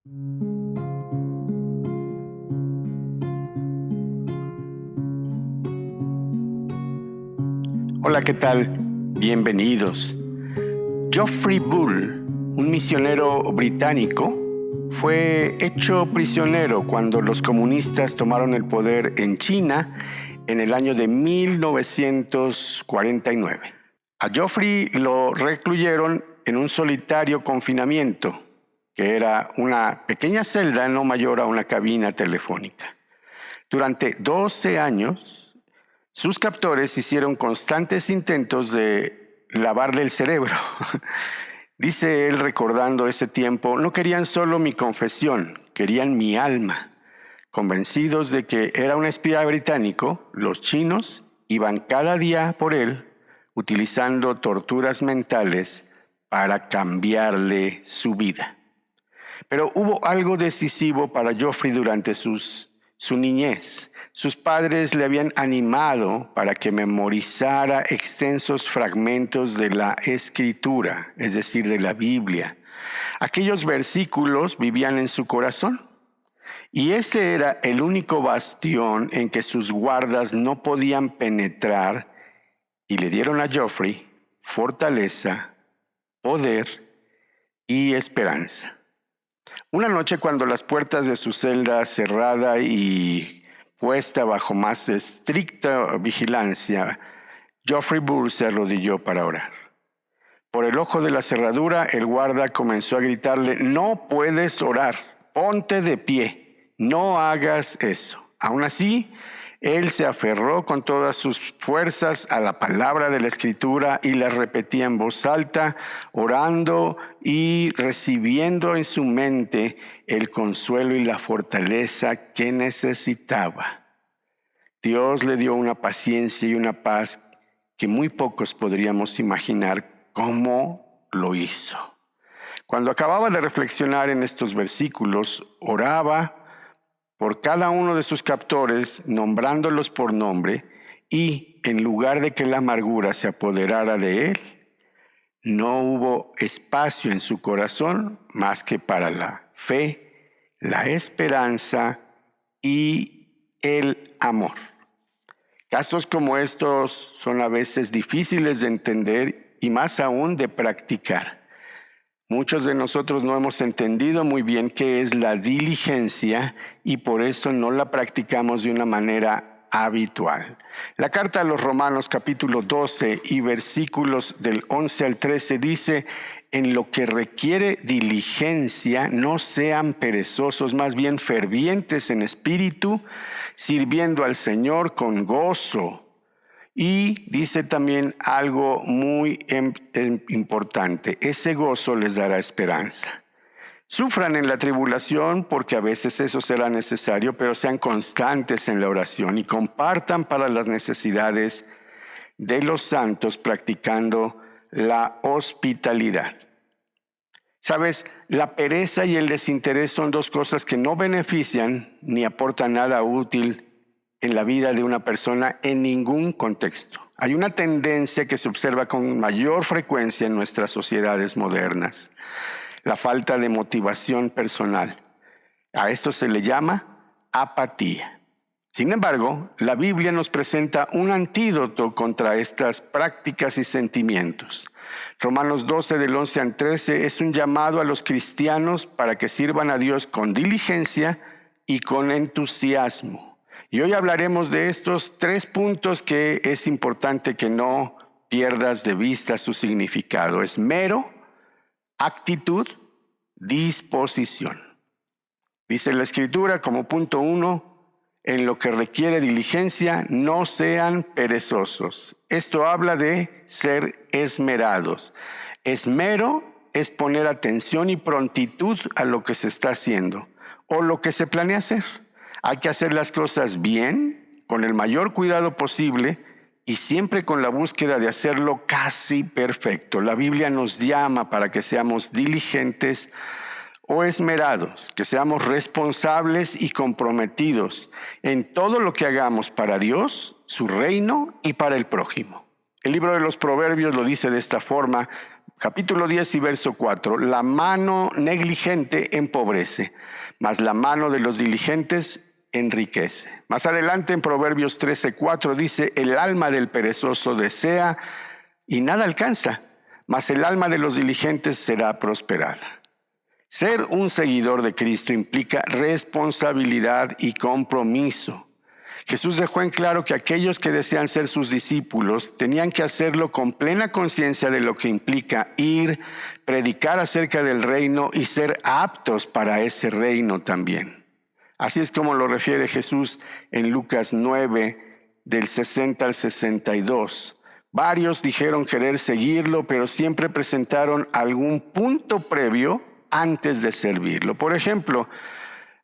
Hola, ¿qué tal? Bienvenidos. Geoffrey Bull, un misionero británico, fue hecho prisionero cuando los comunistas tomaron el poder en China en el año de 1949. A Geoffrey lo recluyeron en un solitario confinamiento, que era una pequeña celda no mayor a una cabina telefónica. Durante 12 años, sus captores hicieron constantes intentos de lavarle el cerebro. Dice él, recordando ese tiempo, no querían solo mi confesión, querían mi alma. Convencidos de que era un espía británico, los chinos iban cada día por él, utilizando torturas mentales para cambiarle su vida. Pero hubo algo decisivo para Geoffrey durante su niñez. Sus padres le habían animado para que memorizara extensos fragmentos de la Escritura, es decir, de la Biblia. Aquellos versículos vivían en su corazón y ese era el único bastión en que sus guardas no podían penetrar, y le dieron a Geoffrey fortaleza, poder y esperanza. Una noche, cuando las puertas de su celda cerrada y puesta bajo más estricta vigilancia, Geoffrey Bull se arrodilló para orar. Por el ojo de la cerradura, el guarda comenzó a gritarle: no puedes orar, ponte de pie, no hagas eso. Aún así, él se aferró con todas sus fuerzas a la palabra de la Escritura y la repetía en voz alta, orando y recibiendo en su mente el consuelo y la fortaleza que necesitaba. Dios le dio una paciencia y una paz que muy pocos podríamos imaginar cómo lo hizo. Cuando acababa de reflexionar en estos versículos, oraba por cada uno de sus captores, nombrándolos por nombre, y en lugar de que la amargura se apoderara de él, no hubo espacio en su corazón más que para la fe, la esperanza y el amor. Casos como estos son a veces difíciles de entender y más aún de practicar. Muchos de nosotros no hemos entendido muy bien qué es la diligencia y por eso no la practicamos de una manera habitual. La carta a los Romanos capítulo 12 y versículos del 11 al 13 dice: en lo que requiere diligencia, no sean perezosos, más bien fervientes en espíritu, sirviendo al Señor con gozo. Y dice también algo muy importante: ese gozo les dará esperanza. Sufran en la tribulación, porque a veces eso será necesario, pero sean constantes en la oración y compartan para las necesidades de los santos, practicando la hospitalidad. Sabes, la pereza y el desinterés son dos cosas que no benefician ni aportan nada útil en la vida de una persona en ningún contexto. Hay una tendencia que se observa con mayor frecuencia en nuestras sociedades modernas: la falta de motivación personal. A esto se le llama apatía. Sin embargo, la Biblia nos presenta un antídoto contra estas prácticas y sentimientos. Romanos 12 del 11 al 13 es un llamado a los cristianos para que sirvan a Dios con diligencia y con entusiasmo. Y hoy hablaremos de estos 3 puntos que es importante que no pierdas de vista su significado: esmero, actitud, disposición. Dice la Escritura como punto 1: en lo que requiere diligencia, no sean perezosos. Esto habla de ser esmerados. Esmero es poner atención y prontitud a lo que se está haciendo o lo que se planea hacer. Hay que hacer las cosas bien, con el mayor cuidado posible y siempre con la búsqueda de hacerlo casi perfecto. La Biblia nos llama para que seamos diligentes o esmerados, que seamos responsables y comprometidos en todo lo que hagamos para Dios, su reino y para el prójimo. El libro de los Proverbios lo dice de esta forma: capítulo 10 y verso 4, la mano negligente empobrece, mas la mano de los diligentes enriquece. Más adelante en Proverbios 13:4 dice, el alma del perezoso desea y nada alcanza, mas el alma de los diligentes será prosperada. Ser un seguidor de Cristo implica responsabilidad y compromiso. Jesús dejó en claro que aquellos que desean ser sus discípulos tenían que hacerlo con plena conciencia de lo que implica ir, predicar acerca del reino y ser aptos para ese reino también. Así es como lo refiere Jesús en Lucas 9, del 60 al 62. Varios dijeron querer seguirlo, pero siempre presentaron algún punto previo antes de servirlo. Por ejemplo,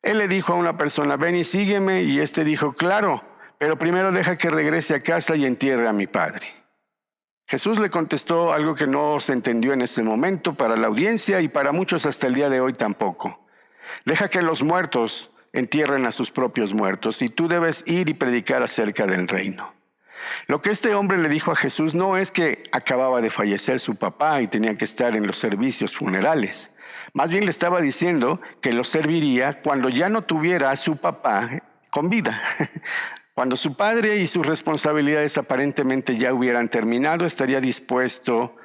él le dijo a una persona, ven y sígueme, y este dijo, claro, pero primero deja que regrese a casa y entierre a mi padre. Jesús le contestó algo que no se entendió en ese momento para la audiencia y para muchos hasta el día de hoy tampoco. Deja que los muertos entierren a sus propios muertos y tú debes ir y predicar acerca del reino. Lo que este hombre le dijo a Jesús no es que acababa de fallecer su papá y tenía que estar en los servicios funerales. Más bien le estaba diciendo que lo serviría cuando ya no tuviera a su papá con vida. Cuando su padre y sus responsabilidades aparentemente ya hubieran terminado, estaría dispuesto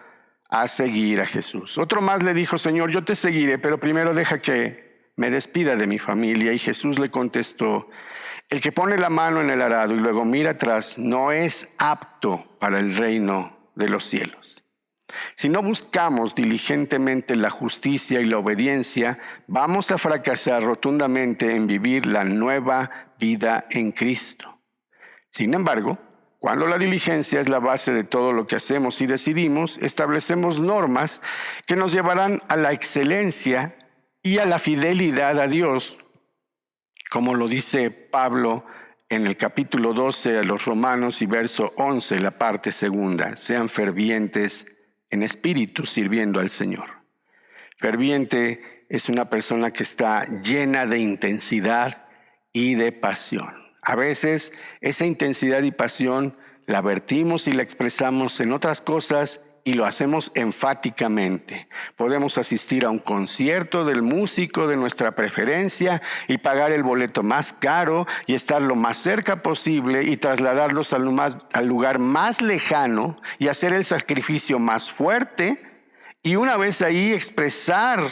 a seguir a Jesús. Otro más le dijo, Señor, yo te seguiré, pero primero deja que me despida de mi familia. Y Jesús le contestó, el que pone la mano en el arado y luego mira atrás no es apto para el reino de los cielos. Si no buscamos diligentemente la justicia y la obediencia, vamos a fracasar rotundamente en vivir la nueva vida en Cristo. Sin embargo, cuando la diligencia es la base de todo lo que hacemos y decidimos, establecemos normas que nos llevarán a la excelencia y a la fidelidad a Dios, como lo dice Pablo en el capítulo 12 de los Romanos y verso 11, la parte segunda. Sean fervientes en espíritu sirviendo al Señor. Ferviente es una persona que está llena de intensidad y de pasión. A veces esa intensidad y pasión la vertimos y la expresamos en otras cosas y lo hacemos enfáticamente. Podemos asistir a un concierto del músico de nuestra preferencia y pagar el boleto más caro y estar lo más cerca posible y trasladarlos al lugar más lejano y hacer el sacrificio más fuerte y una vez ahí expresar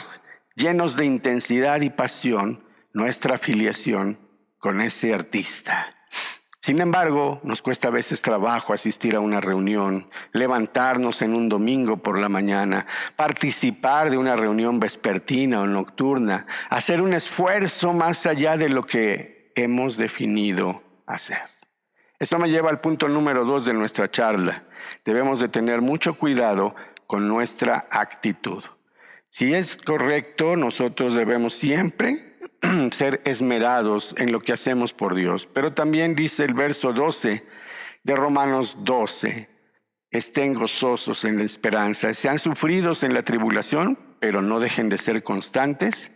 llenos de intensidad y pasión nuestra afiliación con ese artista. Sin embargo, nos cuesta a veces trabajo asistir a una reunión, levantarnos en un domingo por la mañana, participar de una reunión vespertina o nocturna, hacer un esfuerzo más allá de lo que hemos definido hacer. Esto me lleva al punto número 2 de nuestra charla. Debemos de tener mucho cuidado con nuestra actitud. Si es correcto, nosotros debemos siempre ser esmerados en lo que hacemos por Dios. Pero también dice el verso 12 de Romanos 12, estén gozosos en la esperanza, sean sufridos en la tribulación, pero no dejen de ser constantes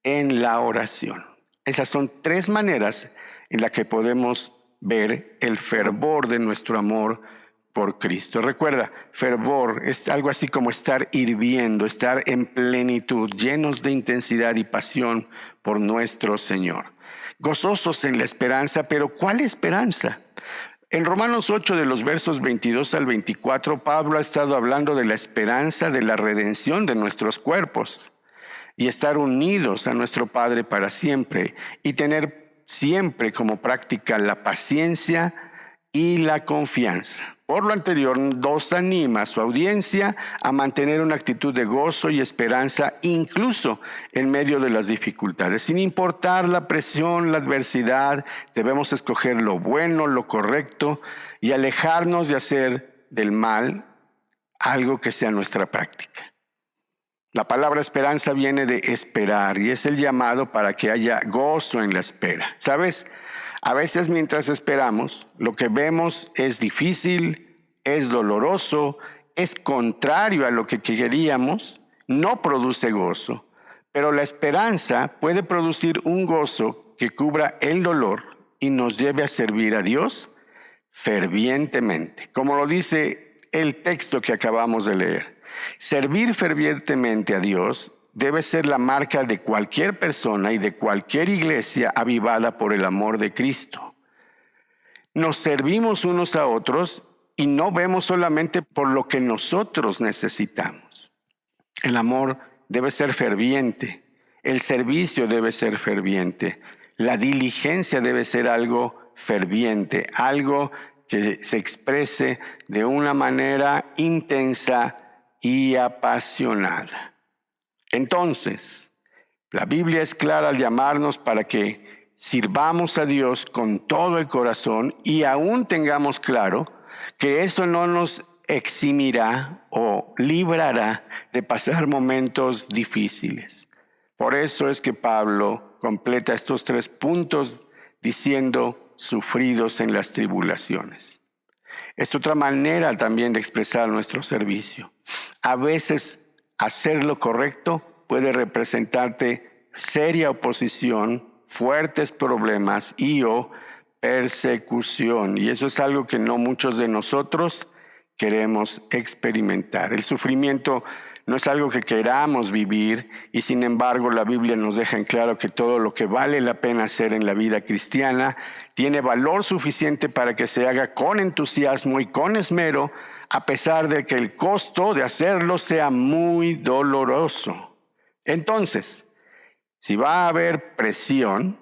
en la oración. Esas son 3 maneras en las que podemos ver el fervor de nuestro amor por Cristo. Recuerda, fervor es algo así como estar hirviendo, estar en plenitud, llenos de intensidad y pasión por nuestro Señor. Gozosos en la esperanza, pero ¿cuál esperanza? En Romanos 8, de los versos 22 al 24, Pablo ha estado hablando de la esperanza de la redención de nuestros cuerpos y estar unidos a nuestro Padre para siempre y tener siempre como práctica la paciencia y la confianza. Por lo anterior, nos anima a su audiencia a mantener una actitud de gozo y esperanza incluso en medio de las dificultades. Sin importar la presión, la adversidad, debemos escoger lo bueno, lo correcto y alejarnos de hacer del mal algo que sea nuestra práctica. La palabra esperanza viene de esperar y es el llamado para que haya gozo en la espera. ¿Sabes? A veces mientras esperamos, lo que vemos es difícil, es doloroso, es contrario a lo que queríamos, no produce gozo, pero la esperanza puede producir un gozo que cubra el dolor y nos lleve a servir a Dios fervientemente, como lo dice el texto que acabamos de leer. Servir fervientemente a Dios debe ser la marca de cualquier persona y de cualquier iglesia avivada por el amor de Cristo. Nos servimos unos a otros y no vemos solamente por lo que nosotros necesitamos. El amor debe ser ferviente, el servicio debe ser ferviente, la diligencia debe ser algo ferviente, algo que se exprese de una manera intensa y apasionada. Entonces, la Biblia es clara al llamarnos para que sirvamos a Dios con todo el corazón y aún tengamos claro que eso no nos eximirá o librará de pasar momentos difíciles. Por eso es que Pablo completa estos 3 puntos diciendo sufridos en las tribulaciones. Es otra manera también de expresar nuestro servicio. A veces hacer lo correcto puede representarte seria oposición, fuertes problemas y o persecución. Y eso es algo que no muchos de nosotros queremos experimentar. El sufrimiento no es algo que queramos vivir y sin embargo la Biblia nos deja en claro que todo lo que vale la pena hacer en la vida cristiana tiene valor suficiente para que se haga con entusiasmo y con esmero, a pesar de que el costo de hacerlo sea muy doloroso. Entonces, si va a haber presión,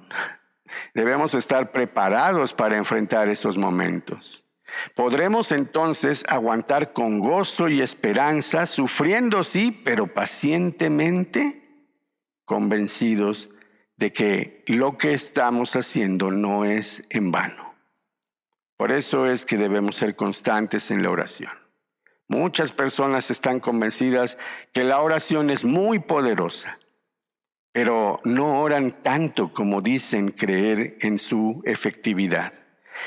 debemos estar preparados para enfrentar esos momentos. Podremos entonces aguantar con gozo y esperanza, sufriendo sí, pero pacientemente, convencidos de que lo que estamos haciendo no es en vano. Por eso es que debemos ser constantes en la oración. Muchas personas están convencidas que la oración es muy poderosa, pero no oran tanto como dicen creer en su efectividad.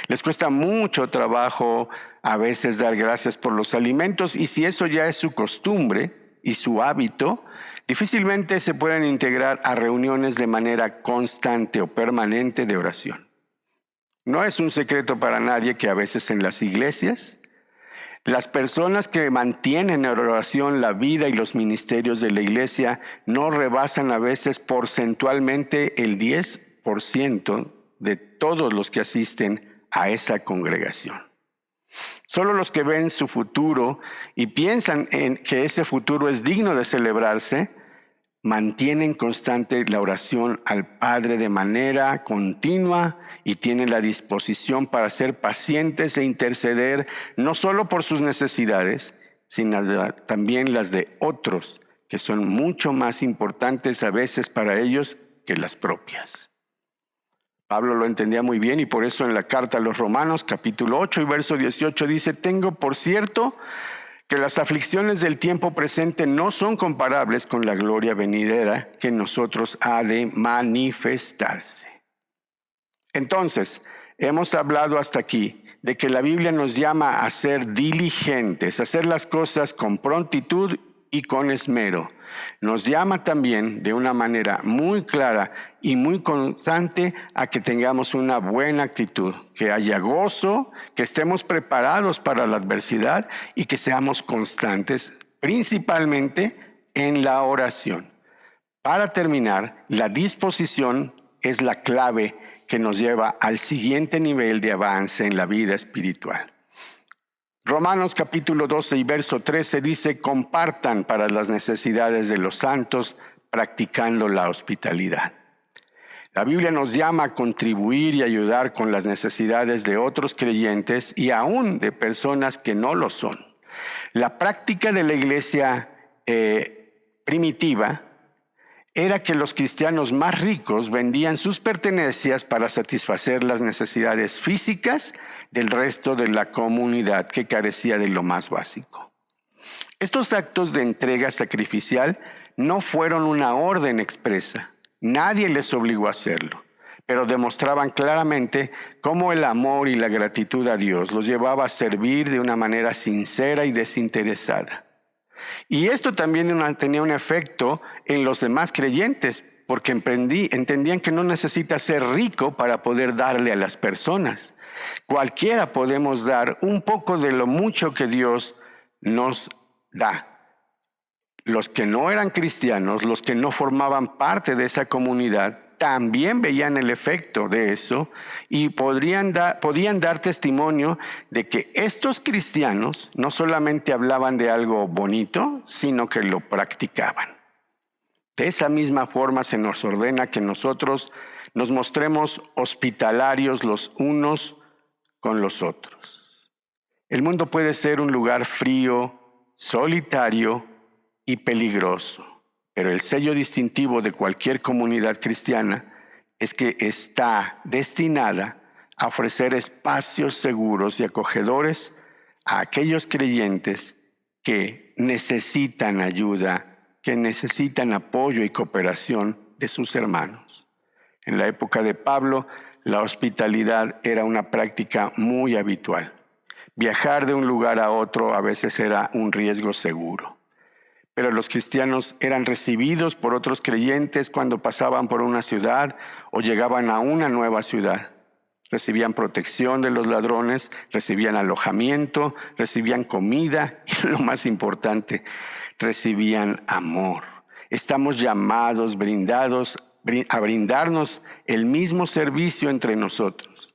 Les cuesta mucho trabajo a veces dar gracias por los alimentos y si eso ya es su costumbre y su hábito, difícilmente se pueden integrar a reuniones de manera constante o permanente de oración. No es un secreto para nadie que a veces en las iglesias, las personas que mantienen en oración la vida y los ministerios de la iglesia no rebasan a veces porcentualmente el 10% de todos los que asisten a esa congregación. Solo los que ven su futuro y piensan en que ese futuro es digno de celebrarse, mantienen constante la oración al Padre de manera continua y tienen la disposición para ser pacientes e interceder no solo por sus necesidades, sino también las de otros, que son mucho más importantes a veces para ellos que las propias. Pablo lo entendía muy bien y por eso en la carta a los Romanos, capítulo 8 y verso 18 dice: tengo por cierto que las aflicciones del tiempo presente no son comparables con la gloria venidera que en nosotros ha de manifestarse. Entonces, hemos hablado hasta aquí de que la Biblia nos llama a ser diligentes, a hacer las cosas con prontitud y con esmero. Nos llama también de una manera muy clara y muy constante a que tengamos una buena actitud, que haya gozo, que estemos preparados para la adversidad y que seamos constantes, principalmente en la oración. Para terminar, la disposición es la clave que nos lleva al siguiente nivel de avance en la vida espiritual. Romanos capítulo 12 y verso 13 dice: compartan para las necesidades de los santos, practicando la hospitalidad. La Biblia nos llama a contribuir y ayudar con las necesidades de otros creyentes y aún de personas que no lo son. La práctica de la iglesia primitiva era que los cristianos más ricos vendían sus pertenencias para satisfacer las necesidades físicas del resto de la comunidad que carecía de lo más básico. Estos actos de entrega sacrificial no fueron una orden expresa. Nadie les obligó a hacerlo, pero demostraban claramente cómo el amor y la gratitud a Dios los llevaba a servir de una manera sincera y desinteresada. Y esto también tenía un efecto en los demás creyentes, porque entendían que no necesita ser rico para poder darle a las personas. Cualquiera podemos dar un poco de lo mucho que Dios nos da. Los que no eran cristianos, los que no formaban parte de esa comunidad, también veían el efecto de eso y podían dar testimonio de que estos cristianos no solamente hablaban de algo bonito, sino que lo practicaban. De esa misma forma se nos ordena que nosotros nos mostremos hospitalarios los unos con los otros. El mundo puede ser un lugar frío, solitario y peligroso. Pero el sello distintivo de cualquier comunidad cristiana es que está destinada a ofrecer espacios seguros y acogedores a aquellos creyentes que necesitan ayuda, que necesitan apoyo y cooperación de sus hermanos. En la época de Pablo, la hospitalidad era una práctica muy habitual. Viajar de un lugar a otro a veces era un riesgo seguro. Pero los cristianos eran recibidos por otros creyentes cuando pasaban por una ciudad o llegaban a una nueva ciudad. Recibían protección de los ladrones, recibían alojamiento, recibían comida y lo más importante, recibían amor. Estamos llamados, a brindarnos el mismo servicio entre nosotros.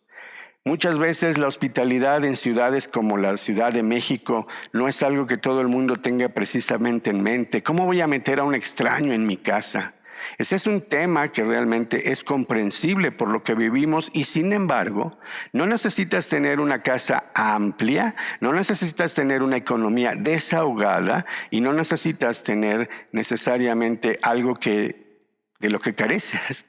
Muchas veces la hospitalidad en ciudades como la Ciudad de México no es algo que todo el mundo tenga precisamente en mente. ¿Cómo voy a meter a un extraño en mi casa? Ese es un tema que realmente es comprensible por lo que vivimos y sin embargo, no necesitas tener una casa amplia, no necesitas tener una economía desahogada y no necesitas tener necesariamente algo de lo que careces.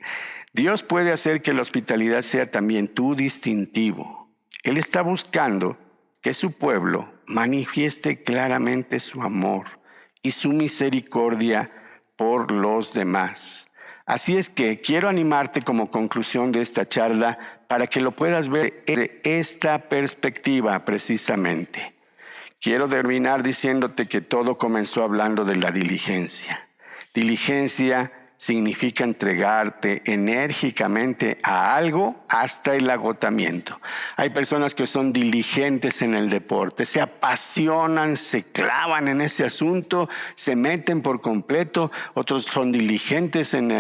Dios puede hacer que la hospitalidad sea también tu distintivo. Él está buscando que su pueblo manifieste claramente su amor y su misericordia por los demás. Así es que quiero animarte como conclusión de esta charla para que lo puedas ver desde esta perspectiva precisamente. Quiero terminar diciéndote que todo comenzó hablando de la diligencia. Diligencia significa entregarte enérgicamente a algo hasta el agotamiento. Hay personas que son diligentes en el deporte, se apasionan, se clavan en ese asunto, se meten por completo. Otros son diligentes en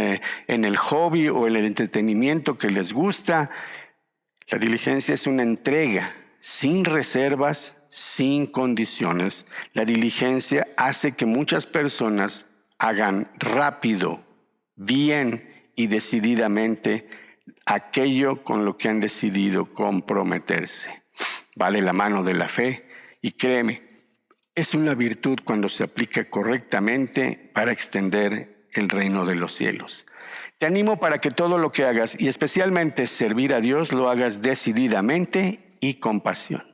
el hobby o en el entretenimiento que les gusta. La diligencia es una entrega sin reservas, sin condiciones. La diligencia hace que muchas personas hagan rápido, bien y decididamente aquello con lo que han decidido comprometerse. Vale la mano de la fe y créeme, es una virtud cuando se aplica correctamente para extender el reino de los cielos. Te animo para que todo lo que hagas y especialmente servir a Dios lo hagas decididamente y con pasión.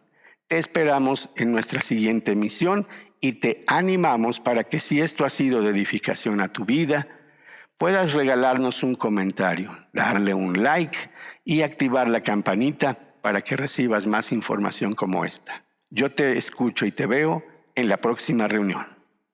Te esperamos en nuestra siguiente misión y te animamos para que si esto ha sido de edificación a tu vida, puedas regalarnos un comentario, darle un like y activar la campanita para que recibas más información como esta. Yo te escucho y te veo en la próxima reunión.